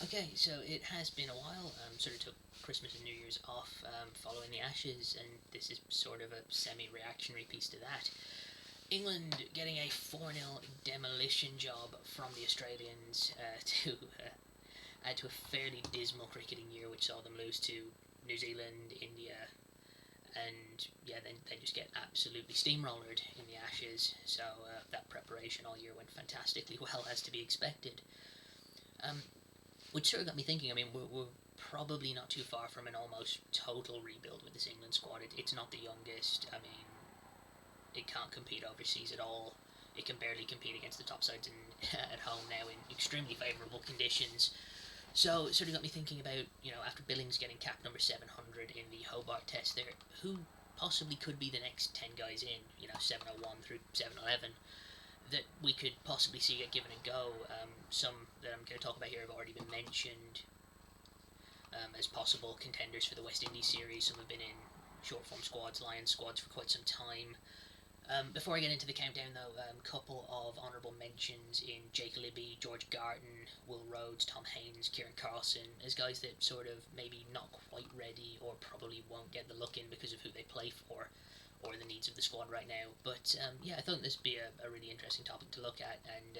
Okay, so it has been a while. Sort of took Christmas and New Year's off following the Ashes, and this is sort of a semi-reactionary piece to that. England getting a 4-0 demolition job from the Australians to add to a fairly dismal cricketing year, which saw them lose to New Zealand, India, and yeah, then they just get absolutely steamrollered in the Ashes. So that preparation all year went fantastically well, as to be expected. Um, which sort of got me thinking. I mean, we're probably not too far from an almost total rebuild with this England squad. It's not the youngest. I mean, it can't compete overseas at all. It can barely compete against the top sides at home now in extremely favourable conditions. So it sort of got me thinking about, after Billings getting cap number 700 in the Hobart test there, who possibly could be the next 10 guys in, 701 through 711, that we could possibly see get given a go. Some that I'm going to talk about here have already been mentioned as possible contenders for the West Indies series. Some have been in short form squads, Lions squads for quite some time. Before I get into the countdown, though, a couple of honourable mentions in Jake Libby, George Garton, Will Rhodes, Tom Haynes, Kieran Carlson, as guys that sort of maybe not quite ready or probably won't get the look in because of who they play for or the needs of the squad right now. But yeah, I thought this would be a really interesting topic to look at, and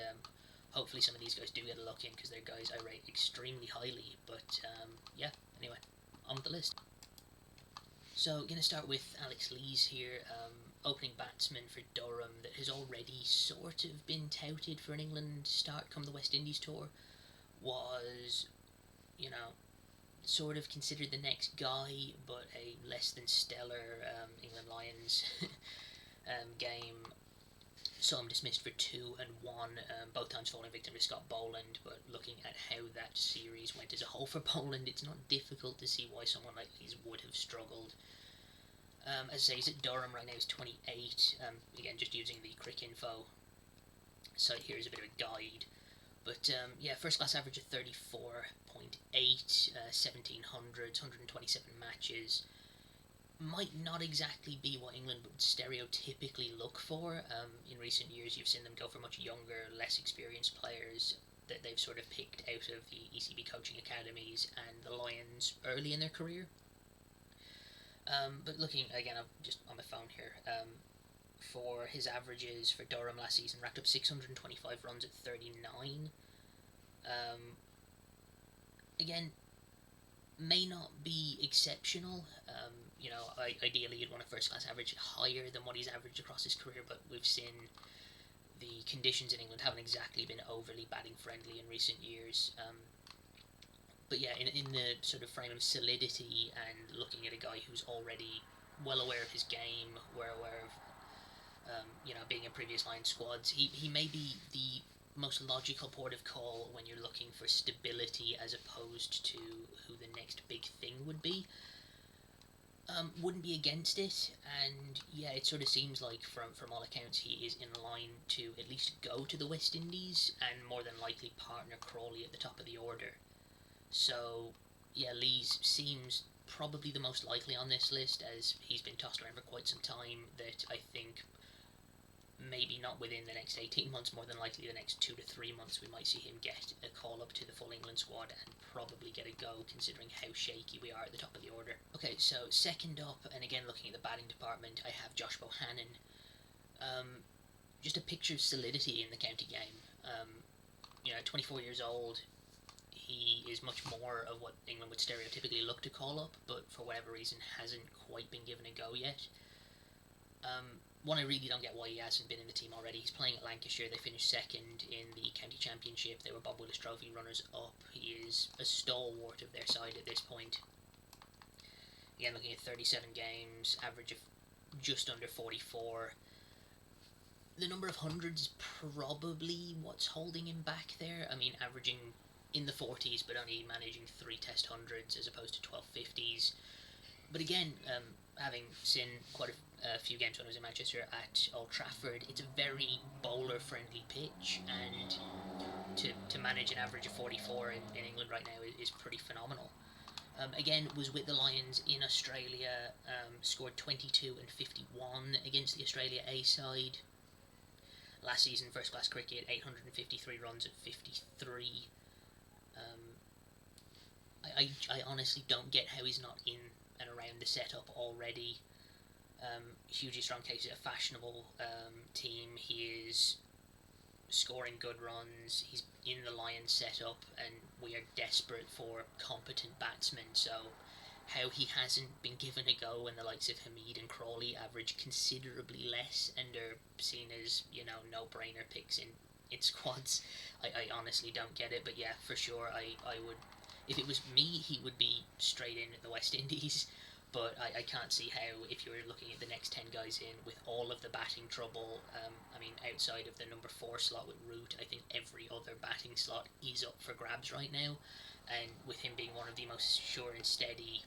hopefully some of these guys do get a look in because they're guys I rate extremely highly. But yeah, anyway, on with the list. So, going to start with Alex Lees here, opening batsman for Durham, that has already sort of been touted for an England start come the West Indies tour. Was, you know, sort of considered the next guy, but a less than stellar England Lions game. Saw him dismissed for 2 and 1, both times falling victim to Scott Boland. But looking at how that series went as a whole for Boland, it's not difficult to see why someone like Lees would have struggled. As I say, he's at Durham right now, he's 28. Again, just using the Cricinfo site here is a bit of a guide. But yeah, first class average of 34.8, 1700s, 127 matches. Might not exactly be what England would stereotypically look for. In recent years, you've seen them go for much younger, less experienced players that they've sort of picked out of the ECB coaching academies and the Lions early in their career. But looking again, I'm just on my phone here. For his averages for Durham last season, racked up 625 runs at 39. Again, may not be exceptional. Ideally you'd want a first class average higher than what he's averaged across his career, but we've seen the conditions in England haven't exactly been overly batting friendly in recent years. But yeah, in the sort of frame of solidity and looking at a guy who's already well aware of his game, well aware of being in previous line squads, he may be the most logical port of call when you're looking for stability as opposed to who the next big thing would be. Wouldn't be against it, and yeah, it sort of seems like from all accounts he is in line to at least go to the West Indies and more than likely partner Crawley at the top of the order. So yeah, Lees seems probably the most likely on this list, as he's been tossed around for quite some time. That I think maybe not within the next 18 months, more than likely the next 2 to 3 months, we might see him get a call up to the full England squad and probably get a go, considering how shaky we are at the top of the order. Okay, so second up, and again looking at the batting department, I have Josh Bohannon. Just a picture of solidity in the county game. 24 years old, he is much more of what England would stereotypically look to call up, but for whatever reason hasn't quite been given a go yet. One, I really don't get why he hasn't been in the team already. He's playing at Lancashire. They finished second in the county championship. They were Bob Willis Trophy runners up. He is a stalwart of their side at this point. Again, looking at 37 games, average of just under 44. The number of hundreds is probably what's holding him back there. I mean, averaging in the 40s, but only managing 3 test hundreds as opposed to 12 50s. But again, having seen quite a few games when I was in Manchester at Old Trafford, it's a very bowler-friendly pitch, and to manage an average of 44 in England right now is pretty phenomenal. Again, was with the Lions in Australia, scored 22 and 51 against the Australia A side. Last season, first class cricket, 853 runs at 53. I honestly don't get how he's not in and around the setup already. Hugely strong case, a fashionable team. He is scoring good runs. He's in the Lions setup, and we are desperate for competent batsmen. So, how he hasn't been given a go when the likes of Hamid and Crawley average considerably less and are seen as, no-brainer picks in squads, I honestly don't get it. But yeah, for sure, I would. If it was me, he would be straight in at the West Indies. But I can't see how, if you're looking at the next 10 guys in with all of the batting trouble, outside of the number 4 slot with Root, I think every other batting slot is up for grabs right now. And with him being one of the most sure and steady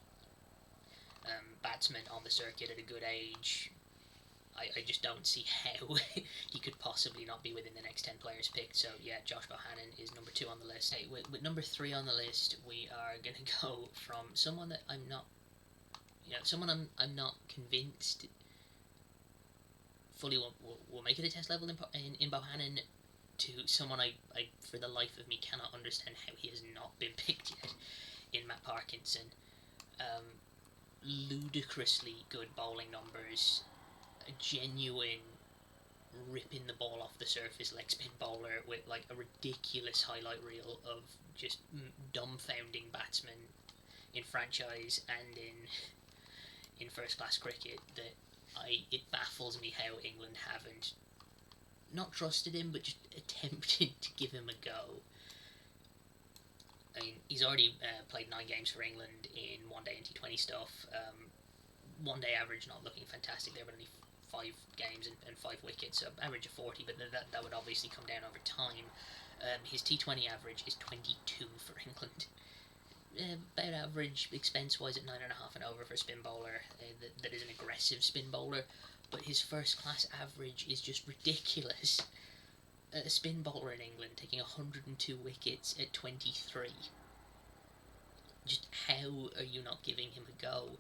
batsmen on the circuit at a good age, I just don't see how he could possibly not be within the next 10 players picked. So yeah, Josh Bohannon is number 2 on the list. Hey, with number 3 on the list, we are going to go from someone that I'm not convinced fully will make it a test level in Bohannon, to someone I for the life of me cannot understand how he has not been picked yet in Matt Parkinson. Ludicrously good bowling numbers, a genuine ripping the ball off the surface leg spin bowler with like a ridiculous highlight reel of just dumbfounding batsmen in franchise and in first class cricket, that it baffles me how England haven't not trusted him but just attempted to give him a go. I mean, he's already played 9 games for England in one day and T20 stuff. One day average not looking fantastic there, but only 5 games and 5 wickets, so average of 40, but that would obviously come down over time. His T20 average is 22 for England. About average expense wise at 9.5 and over for a spin bowler that is an aggressive spin bowler, but his first class average is just ridiculous. A spin bowler in England taking 102 wickets at 23. Just how are you not giving him a go?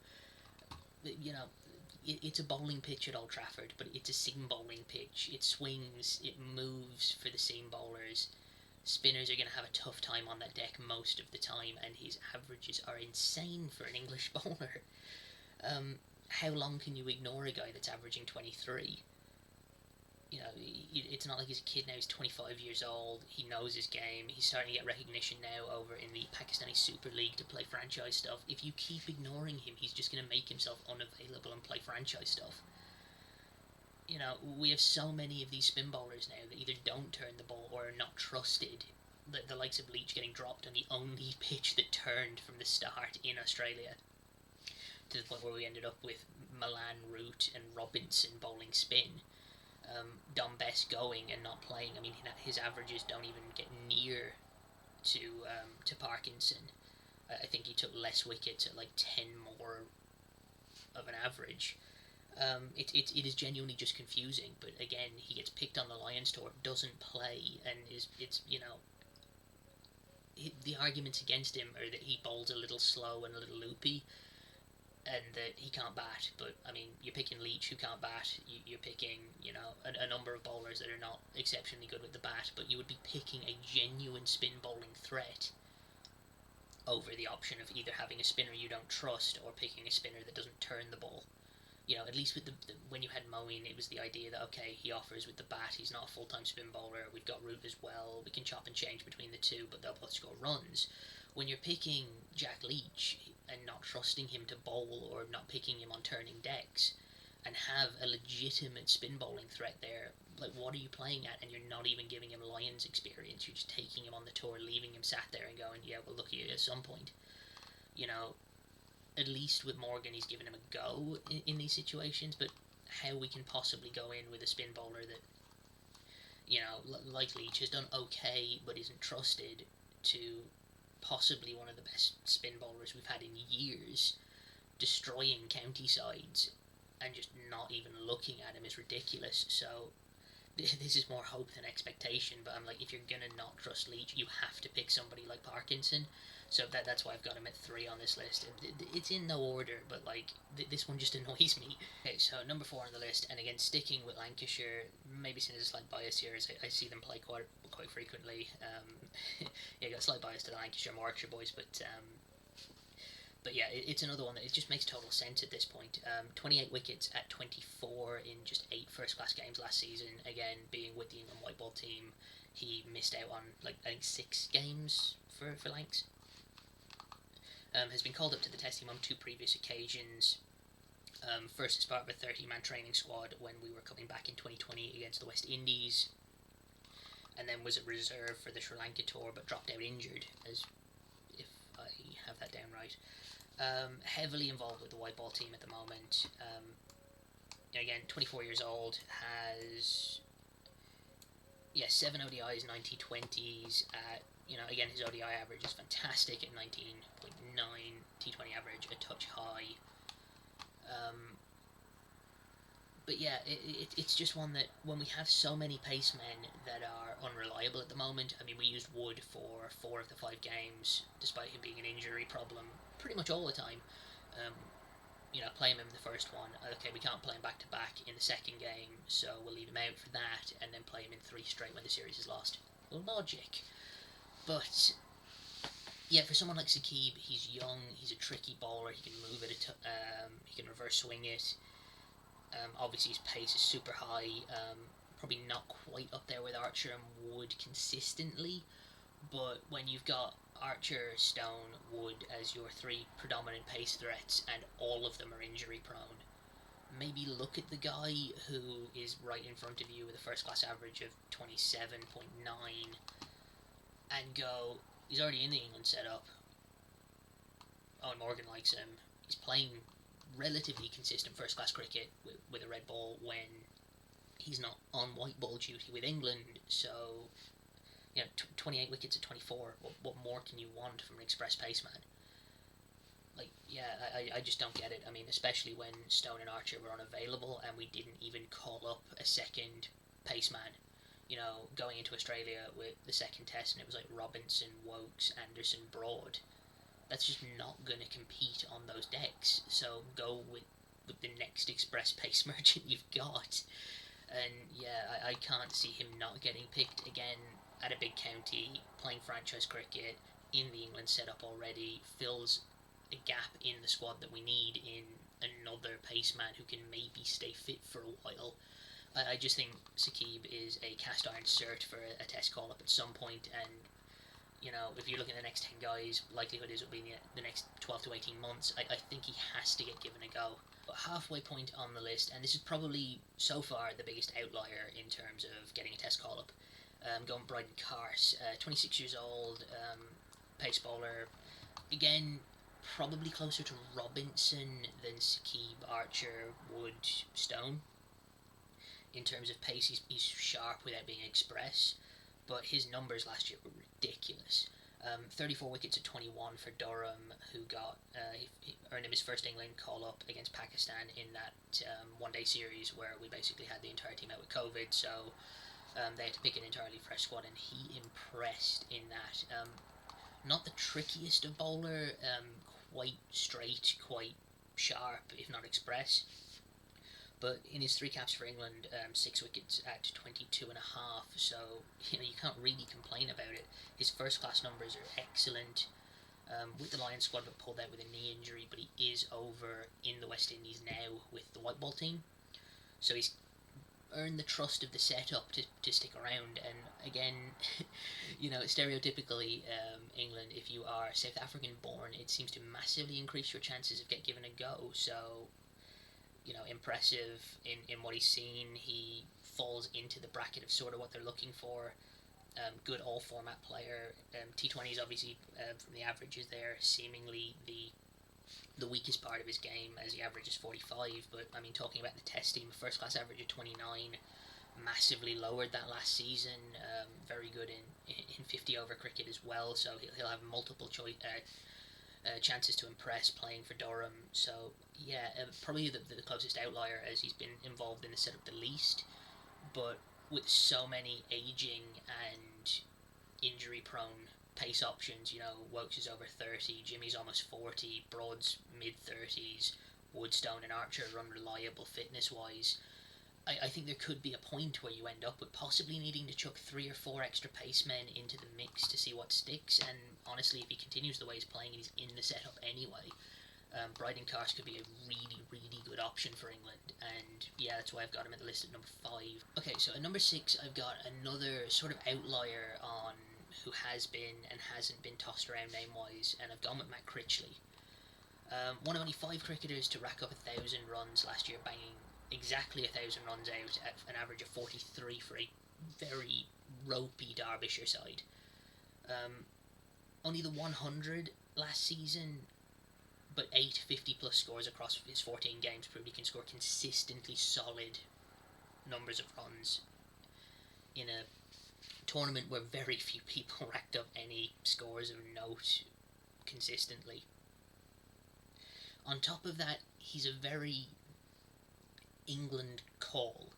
It's a bowling pitch at Old Trafford, but it's a seam bowling pitch. It swings, it moves for the seam bowlers. Spinners are going to have a tough time on that deck most of the time, and his averages are insane for an English bowler. How long can you ignore a guy that's averaging 23? It's not like he's a kid now. He's 25 years old. He knows his game. He's starting to get recognition now over in the Pakistani Super League to play franchise stuff. If you keep ignoring him, he's just going to make himself unavailable and play franchise stuff. We have so many of these spin bowlers now that either don't turn the ball or are not trusted. The likes of Leach getting dropped on the only pitch that turned from the start in Australia, to the point where we ended up with Milan, Root and Robinson bowling spin. Dom Best going and not playing. I mean, his averages don't even get near to Parkinson. I think he took less wickets at like 10 more of an average. It is genuinely just confusing. But again, he gets picked on the Lions tour, doesn't play, and the arguments against him are that he bowls a little slow and a little loopy, and that he can't bat. But I mean, you're picking Leach, who can't bat. You're picking a number of bowlers that are not exceptionally good with the bat, but you would be picking a genuine spin bowling threat over the option of either having a spinner you don't trust or picking a spinner that doesn't turn the ball. At least with when you had Moeen, it was the idea that, okay, he offers with the bat, he's not a full-time spin bowler, we've got Root as well, we can chop and change between the two, but they'll both score runs. When you're picking Jack Leach and not trusting him to bowl, or not picking him on turning decks, and have a legitimate spin bowling threat there, like, what are you playing at? And you're not even giving him Lions experience, you're just taking him on the tour, leaving him sat there and going, yeah, we'll look at you at some point. At least with Morgan, he's given him a go in these situations, but how we can possibly go in with a spin bowler that, like Leach, has done okay, but isn't trusted, to possibly one of the best spin bowlers we've had in years, destroying county sides, and just not even looking at him is ridiculous. So this is more hope than expectation, but I'm like, if you're gonna not trust Leach, you have to pick somebody like Parkinson. So that's why I've got him at 3 on this list. It's in no order, but like this one just annoys me. Okay, so number 4 on the list, and again sticking with Lancashire, maybe since there's a slight bias here, as I see them play quite frequently. Yeah, got a slight bias to the Lancashire and Warwickshire boys, but But yeah, it's another one that it just makes total sense at this point. 28 wickets at 24 in just 8 first-class games last season. Again, being with the England white ball team, he missed out on, like, I think 6 games for Lancs. Has been called up to the test team on 2 previous occasions. First as part of a 30-man training squad when we were coming back in 2020 against the West Indies, and then was a reserve for the Sri Lanka tour but dropped out injured, as if I have that down right. Heavily involved with the white ball team at the moment. Again, 24 years old, has 7 ODIs, 90 20s. Again, his ODI average is fantastic at 19.9, T20 average a touch high. But yeah, it's just one that when we have so many pacemen that are unreliable at the moment. I mean, we used Wood for 4 of the 5 games, despite him being an injury problem pretty much all the time. Play him in the first one. Okay, we can't play him back to back in the second game, so we'll leave him out for that, and then play him in 3 straight when the series is lost. Logic. But yeah, for someone like Saqib, he's young, he's a tricky bowler, he can move it, he can reverse swing it. Obviously his pace is super high, probably not quite up there with Archer and Wood consistently, but when you've got Archer, Stone, Wood as your 3 predominant pace threats and all of them are injury prone, maybe look at the guy who is right in front of you with a first class average of 27.9 and go, he's already in the England setup. Owen Morgan likes him. He's playing relatively consistent first class cricket with a red ball when he's not on white ball duty with England. So 28 wickets at 24, what more can you want from an express paceman? I just don't get it. I mean, especially when Stone and Archer were unavailable and we didn't even call up a second paceman. Going into Australia with the second test, and it was like Robinson, Wokes, Anderson, Broad. That's just not going to compete on those decks. So go with the next express pace merchant you've got. And yeah, I can't see him not getting picked again at a big county, playing franchise cricket in the England setup already, fills a gap in the squad that we need in another paceman who can maybe stay fit for a while. I just think Saqib is a cast iron cert for a test call up at some point, and if you're looking at the next 10 guys, likelihood is it'll be the next 12 to 18 months. I think he has to get given a go. But halfway point on the list, and this is probably so far the biggest outlier in terms of getting a test call up, going Bryden Carse, 26 years old, pace bowler. Again, probably closer to Robinson than Saqib, Archer, Wood, Stone. In terms of pace, he's sharp without being express, but his numbers last year were ridiculous. 34 wickets at 21 for Durham, who got he earned him his first England call-up against Pakistan in that one-day series where we basically had the entire team out with COVID, so they had to pick an entirely fresh squad, and he impressed in that. Not the trickiest of bowler, quite straight, quite sharp, if not express. But in his 3 caps for England, 6 wickets at 22.5, so you can't really complain about it. His first class numbers are excellent. With the Lions squad, but pulled out with a knee injury, but he is over in the West Indies now with the white ball team, so he's earned the trust of the setup to stick around. And again, stereotypically, England, if you are South African born, it seems to massively increase your chances of getting given a go. So impressive in what he's seen. He falls into the bracket of sort of what they're looking for. Good all-format player. T20 is obviously, from the averages there, seemingly the weakest part of his game, as he averages 45. But, I mean, talking about the test team, first-class average of 29, massively lowered that last season. Very good in 50-over cricket as well, so he'll have multiple chances to impress playing for Durham. So yeah, probably the closest outlier, as he's been involved in the setup the least, but with so many aging and injury prone pace options. Wokes is over 30, Jimmy's almost 40, Broad's mid 30s, Woodstone and Archer are unreliable fitness wise. I think there could be a point where you end up with possibly needing to chuck 3 or 4 extra pacemen into the mix to see what sticks. And honestly, if he continues the way he's playing and he's in the setup anyway, Bryden Cars could be a really, really good option for England. And yeah, that's why I've got him at the list at number 5. Okay, so at number 6, I've got another sort of outlier on who has been and hasn't been tossed around name-wise, and I've gone with Matt Critchley. One of only 5 cricketers to rack up 1,000 runs last year, banging exactly 1,000 runs out at an average of 43 for a very ropey Derbyshire side. Only the 100 last season, but 8 50-plus scores across his 14 games proved he can score consistently solid numbers of runs in a tournament where very few people racked up any scores of note consistently. On top of that, he's a very England call.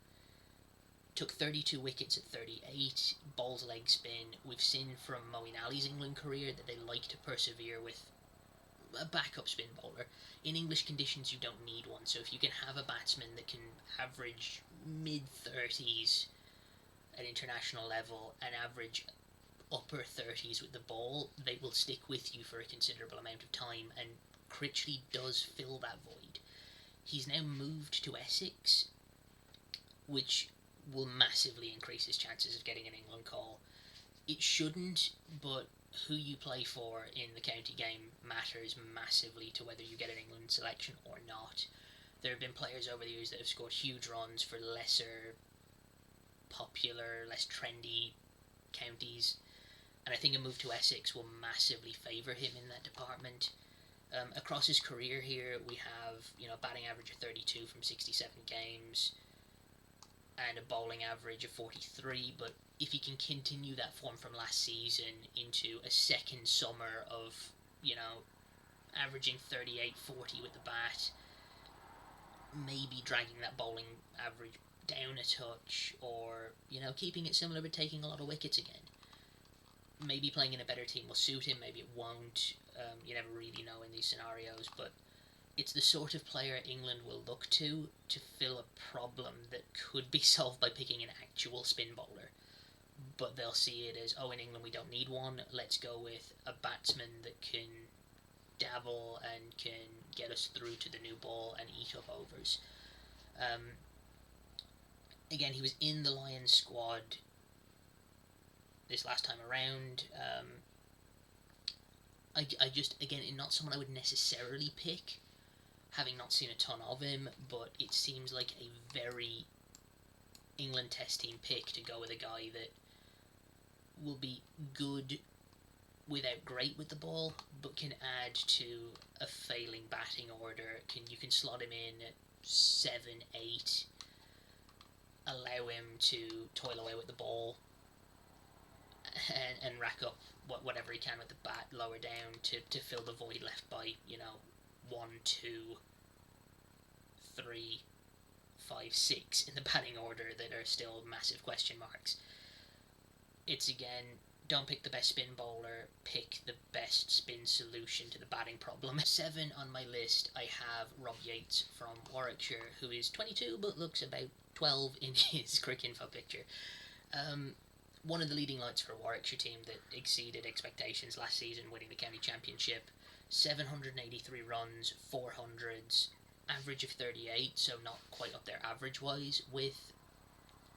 Took 32 wickets at 38, bowls leg spin. We've seen from Moeen Ali's England career that they like to persevere with a backup spin bowler. In English conditions, you don't need one, so if you can have a batsman that can average mid-30s at international level and average upper 30s with the ball, they will stick with you for a considerable amount of time, and Critchley does fill that void. He's now moved to Essex, which will massively increase his chances of getting an England call. It shouldn't, but who you play for in the county game matters massively to whether you get an England selection or not. There have been players over the years that have scored huge runs for lesser popular, less trendy counties, and I think a move to Essex will massively favour him in that department. Across his career here, we have batting average of 32 from 67 games and a bowling average of 43, but if he can continue that form from last season into a second summer of averaging 38-40 with the bat, maybe dragging that bowling average down a touch, or keeping it similar but taking a lot of wickets again, maybe playing in a better team will suit him, maybe it won't. You never really know in these scenarios, but it's the sort of player England will look to fill a problem that could be solved by picking an actual spin bowler. But they'll see it as, in England we don't need one, let's go with a batsman that can dabble and can get us through to the new ball and eat up overs. Again, he was in the Lions squad this last time around. I just, again, not someone I would necessarily pick, having not seen a ton of him, but it seems like a very England test team pick to go with a guy that will be good without great with the ball, but can add to a failing batting order. You can slot him in at 7, 8, allow him to toil away with the ball and rack up whatever he can with the bat lower down to fill the void left by 1, 2, 3, 5, 6 in the batting order that are still massive question marks. It's again, don't pick the best spin bowler, pick the best spin solution to the batting problem. 7 on my list, I have Rob Yates from Warwickshire, who is 22 but looks about 12 in his Cricinfo picture. One of the leading lights for a Warwickshire team that exceeded expectations last season, winning the county championship. 783 runs, 400s, average of 38, so not quite up there average-wise with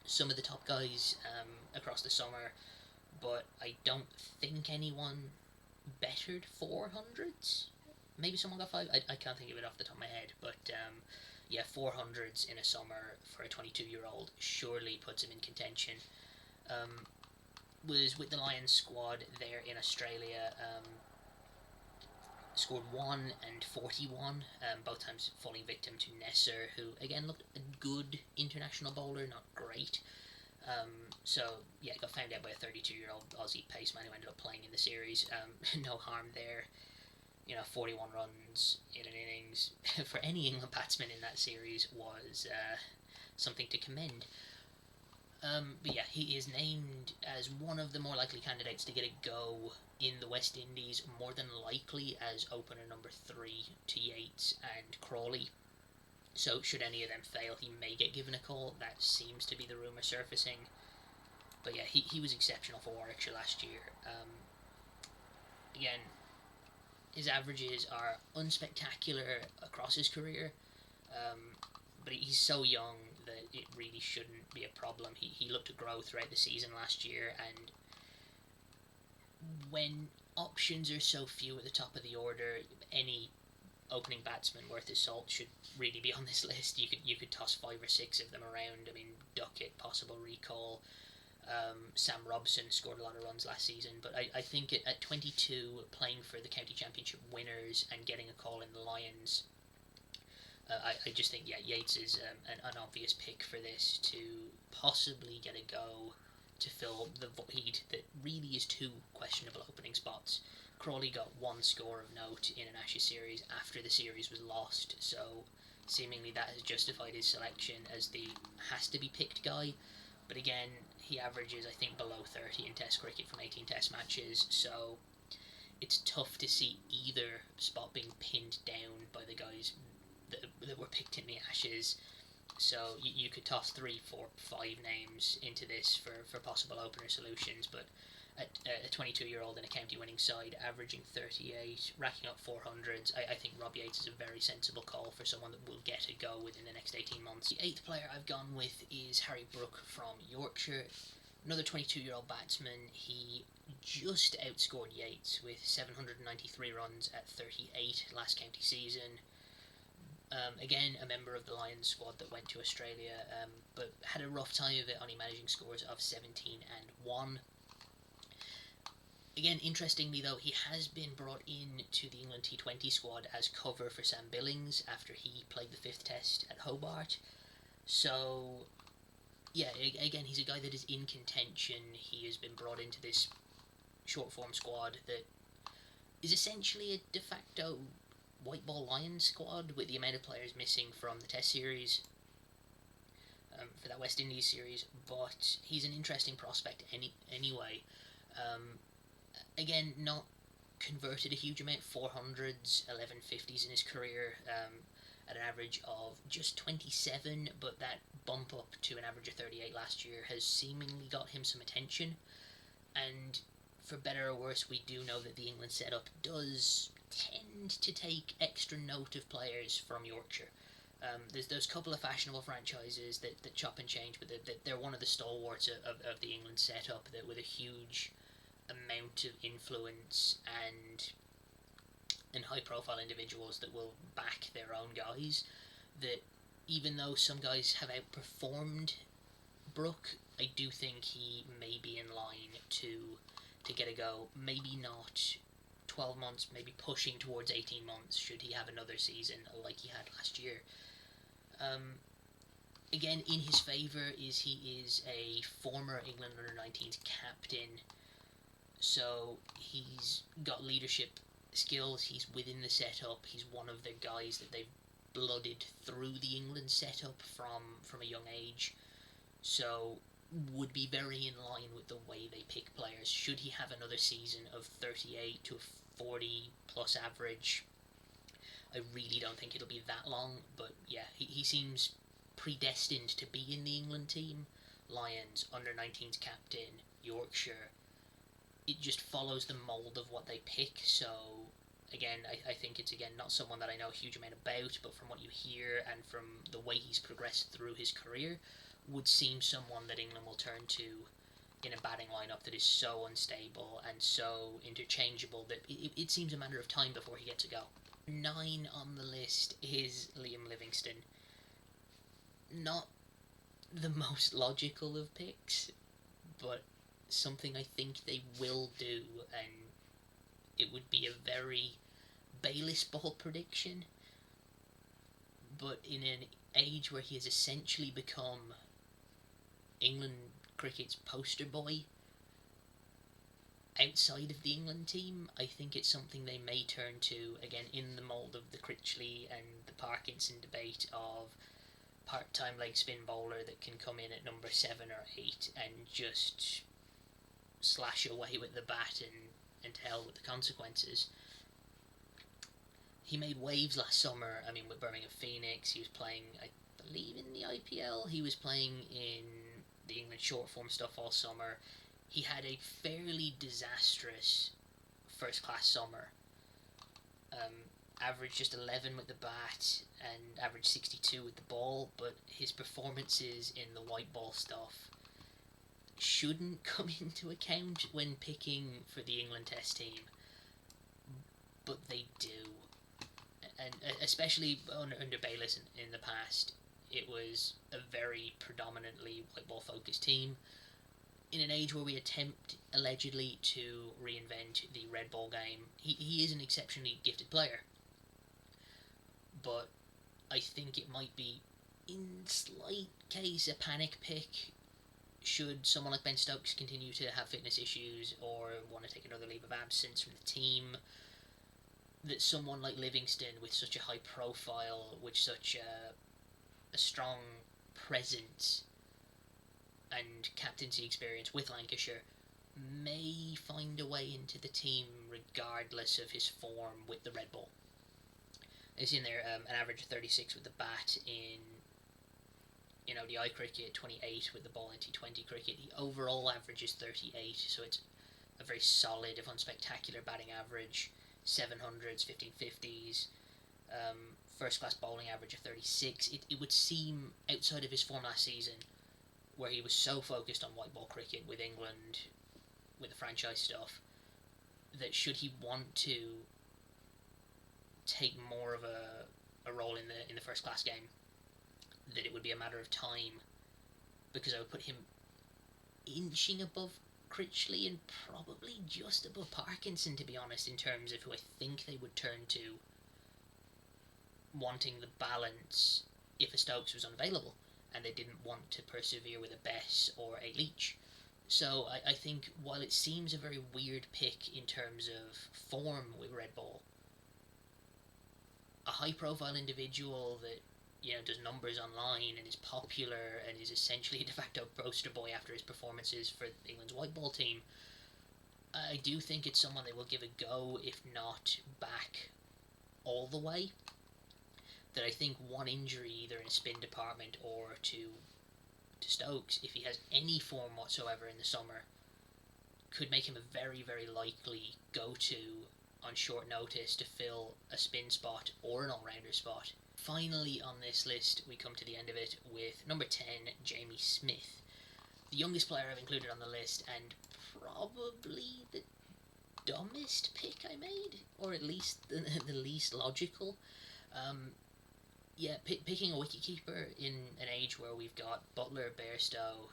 some of the top guys across the summer, but I don't think anyone bettered 400s. Maybe someone got 5, I can't think of it off the top of my head, but 400s in a summer for a 22-year-old surely puts him in contention. Was with the Lions squad there in Australia, scored 1 and 41, both times falling victim to Nesser, who again looked a good international bowler, not great. Got found out by a 32-year-old Aussie paceman who ended up playing in the series. No harm there. 41 runs in an innings for any England batsman in that series was something to commend. He is named as one of the more likely candidates to get a go in the West Indies, more than likely as opener number 3 to Yates and Crawley. So should any of them fail, he may get given a call. That seems to be the rumour surfacing. But yeah, he was exceptional for Warwickshire last year. Again, his averages are unspectacular across his career, um, but he's so young that it really shouldn't be a problem. He looked to grow throughout the season last year, and when options are so few at the top of the order, any opening batsman worth his salt should really be on this list. You could toss 5 or 6 of them around. I mean, Duckett, possible recall. Sam Robson scored a lot of runs last season, but I think at 22, playing for the county championship winners and getting a call in the Lions, I just think Yates is an obvious pick for this to possibly get a go to fill the void that really is 2 questionable opening spots. Crawley got 1 score of note in an Ashes series after the series was lost, so seemingly that has justified his selection as the has-to-be-picked guy. But again, he averages, I think, below 30 in Test cricket from 18 Test matches, so it's tough to see either spot being pinned down by the guys that were picked in the Ashes. So you could toss 3, 4, 5 names into this for possible opener solutions, but a 22-year-old in a county winning side, averaging 38, racking up 400s, I think Rob Yates is a very sensible call for someone that will get a go within the next 18 months. The 8th player I've gone with is Harry Brook from Yorkshire. Another 22-year-old batsman. He just outscored Yates with 793 runs at 38 last county season. Again, a member of the Lions squad that went to Australia, but had a rough time of it, only managing scores of 17 and 1. Again, interestingly though, he has been brought in to the England T20 squad as cover for Sam Billings after he played the 5th Test at Hobart. So, yeah, again, he's a guy that is in contention. He has been brought into this short form squad that is essentially a de facto white ball Lions squad with the amount of players missing from the Test series for that West Indies series, but he's an interesting prospect anyway. Again, not converted a huge amount, 400s, 1150s in his career, at an average of just 27, but that bump up to an average of 38 last year has seemingly got him some attention, and for better or worse, we do know that the England setup does tend to take extra note of players from Yorkshire. There's those couple of fashionable franchises that chop and change, but they're one of the stalwarts of the England setup that with a huge amount of influence and high profile individuals that will back their own guys, that even though some guys have outperformed Brook, I do think he may be in line to get a go. Maybe not 12 months, maybe pushing towards 18 months should he have another season like he had last year. Again, in his favour is he is a former England under-19s captain, so he's got leadership skills, he's within the setup, he's one of the guys that they've blooded through the England setup from a young age, so would be very in line with the way they pick players. Should he have another season of 38 to 40 plus average, I really don't think it'll be that long, but yeah, he seems predestined to be in the England team. Lions, under-19s captain, Yorkshire. It just follows the mould of what they pick, so again, I think it's again not someone that I know a huge amount about, but from what you hear and from the way he's progressed through his career, would seem someone that England will turn to in a batting lineup that is so unstable and so interchangeable that it seems a matter of time before he gets a go. 9 on the list is Liam Livingston. Not the most logical of picks, but something I think they will do, and it would be a very Bayliss ball prediction, but in an age where he has essentially become England cricket's poster boy outside of the England team, I think it's something they may turn to, again, in the mould of the Critchley and the Parkinson debate of part-time leg spin bowler that can come in at number 7 or 8 and just slash away with the bat and to hell with the consequences. he made waves last summer. I mean, with Birmingham Phoenix, he was playing, I believe, in the IPL. He was playing in the England short form stuff all summer. He had a fairly disastrous first class summer. Averaged just 11 with the bat and averaged 62 with the ball, but his performances in the white ball stuff shouldn't come into account when picking for the England Test team, but they do. And especially under Bayliss in the past, it was a very predominantly white ball focused team. In an age where we attempt allegedly to reinvent the red ball game, he is an exceptionally gifted player, but I think it might be, in slight case, a panic pick should someone like Ben Stokes continue to have fitness issues or want to take another leave of absence from the team. That someone like Livingston, with such a high profile, with such a strong presence and captaincy experience with Lancashire, may find a way into the team regardless of his form with the red ball. He's in there an average of 36 with the bat in ODI cricket, 28 with the ball in T20 cricket. He overall averages 38, so it's a very solid, if unspectacular, batting average. 700s, 1550s, first class bowling average of 36. It would seem, outside of his form last season, where he was so focused on white ball cricket with England, with the franchise stuff, that should he want to take more of a role in the first class game, that it would be a matter of time, because I would put him inching above Critchley and probably just above Parkinson, to be honest, in terms of who I think they would turn to wanting the balance if a Stokes was unavailable and they didn't want to persevere with a Bess or a Leach. So I think while it seems a very weird pick in terms of form with red ball, a high profile individual that does numbers online and is popular and is essentially a de facto poster boy after his performances for England's white ball team, I do think it's someone they will give a go, if not back all the way. That I think one injury, either in a spin department or to Stokes, if he has any form whatsoever in the summer, could make him a very, very likely go-to on short notice to fill a spin spot or an all-rounder spot. Finally on this list, we come to the end of it with number 10, Jamie Smith. The youngest player I've included on the list, and probably the dumbest pick I made, or at least the least logical. Picking a wicketkeeper in an age where we've got Butler, Bairstow,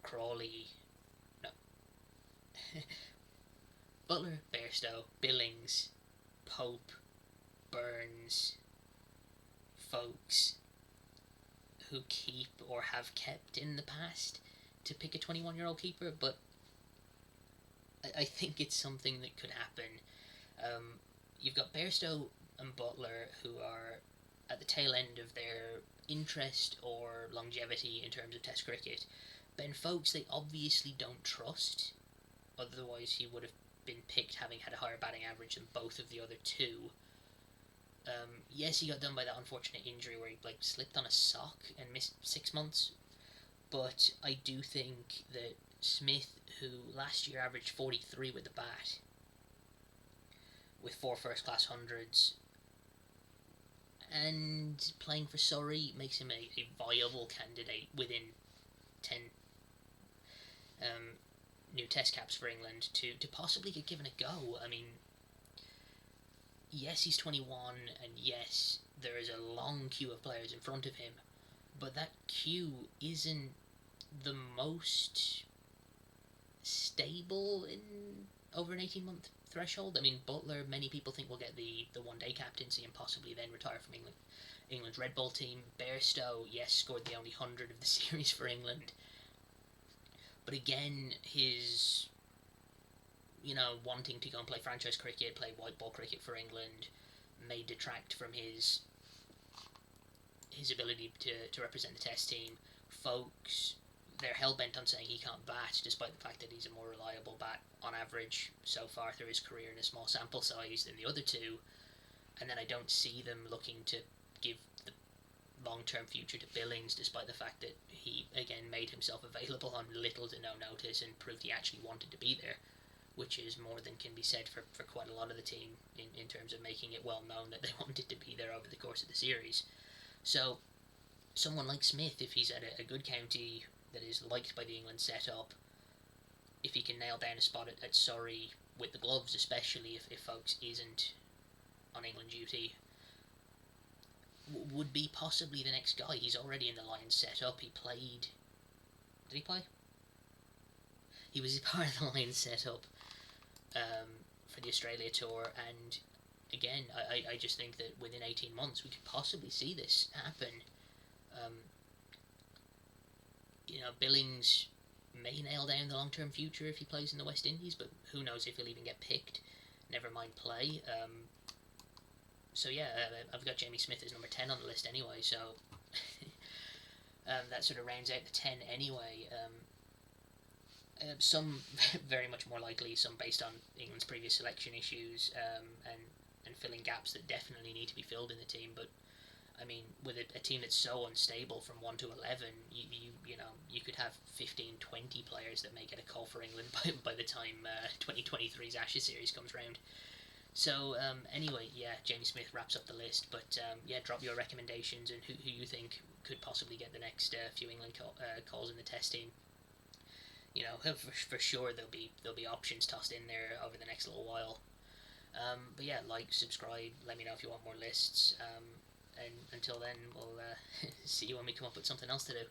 Crawley... No. Butler, Bairstow, Billings, Pope, Burns... folks who keep or have kept in the past, to pick a 21-year-old keeper, but I think it's something that could happen. You've got Bairstow and Butler, who are at the tail end of their interest or longevity in terms of Test cricket. Ben Foakes they obviously don't trust, otherwise he would have been picked having had a higher batting average than both of the other two. Yes, he got done by that unfortunate injury where he slipped on a sock and missed 6 months, but I do think that Smith, who last year averaged 43 with the bat, with 4 first-class hundreds, and playing for Surrey makes him a viable candidate within 10 new Test caps for England to possibly get given a go. I mean, yes, he's 21, and yes, there is a long queue of players in front of him, but that queue isn't the most stable in over an 18-month threshold. I mean, Butler, many people think will get the one-day captaincy and possibly then retire from England's red ball team. Bairstow, yes, scored the only 100 of the series for England, but again, his wanting to go and play franchise cricket, play white ball cricket for England, may detract from his ability to represent the Test team. Folks, they're hell-bent on saying he can't bat, despite the fact that he's a more reliable bat on average so far through his career in a small sample size than the other two. and then I don't see them looking to give the long-term future to Billings, despite the fact that he again made himself available on little to no notice and proved he actually wanted to be there, which is more than can be said for quite a lot of the team in terms of making it well known that they wanted to be there over the course of the series. So someone like Smith, if he's at a good county that is liked by the England setup, if he can nail down a spot at Surrey with the gloves, especially if Folks isn't on England duty, would be possibly the next guy. He's already in the Lions setup. He played. Did he play? He was part of the Lions setup for the Australia tour, and again, I just think that within 18 months we could possibly see this happen. Um, Billings may nail down the long-term future if he plays in the West Indies, but who knows if he'll even get picked. Never mind play. So yeah, I've got Jamie Smith as number 10 on the list anyway, so that sort of rounds out the 10 anyway. Some very much more likely, some based on England's previous selection issues, and filling gaps that definitely need to be filled in the team. But I mean, with a team that's so unstable from 1 to 11, you could have 15, 20 players that may get a call for England by the time 2023's Ashes series comes round. So anyway, yeah, Jamie Smith wraps up the list. But yeah, drop your recommendations and who you think could possibly get the next few England calls in the Test team. For sure there'll be options tossed in there over the next little while. But yeah, like, subscribe, let me know if you want more lists. And until then, we'll see you when we come up with something else to do.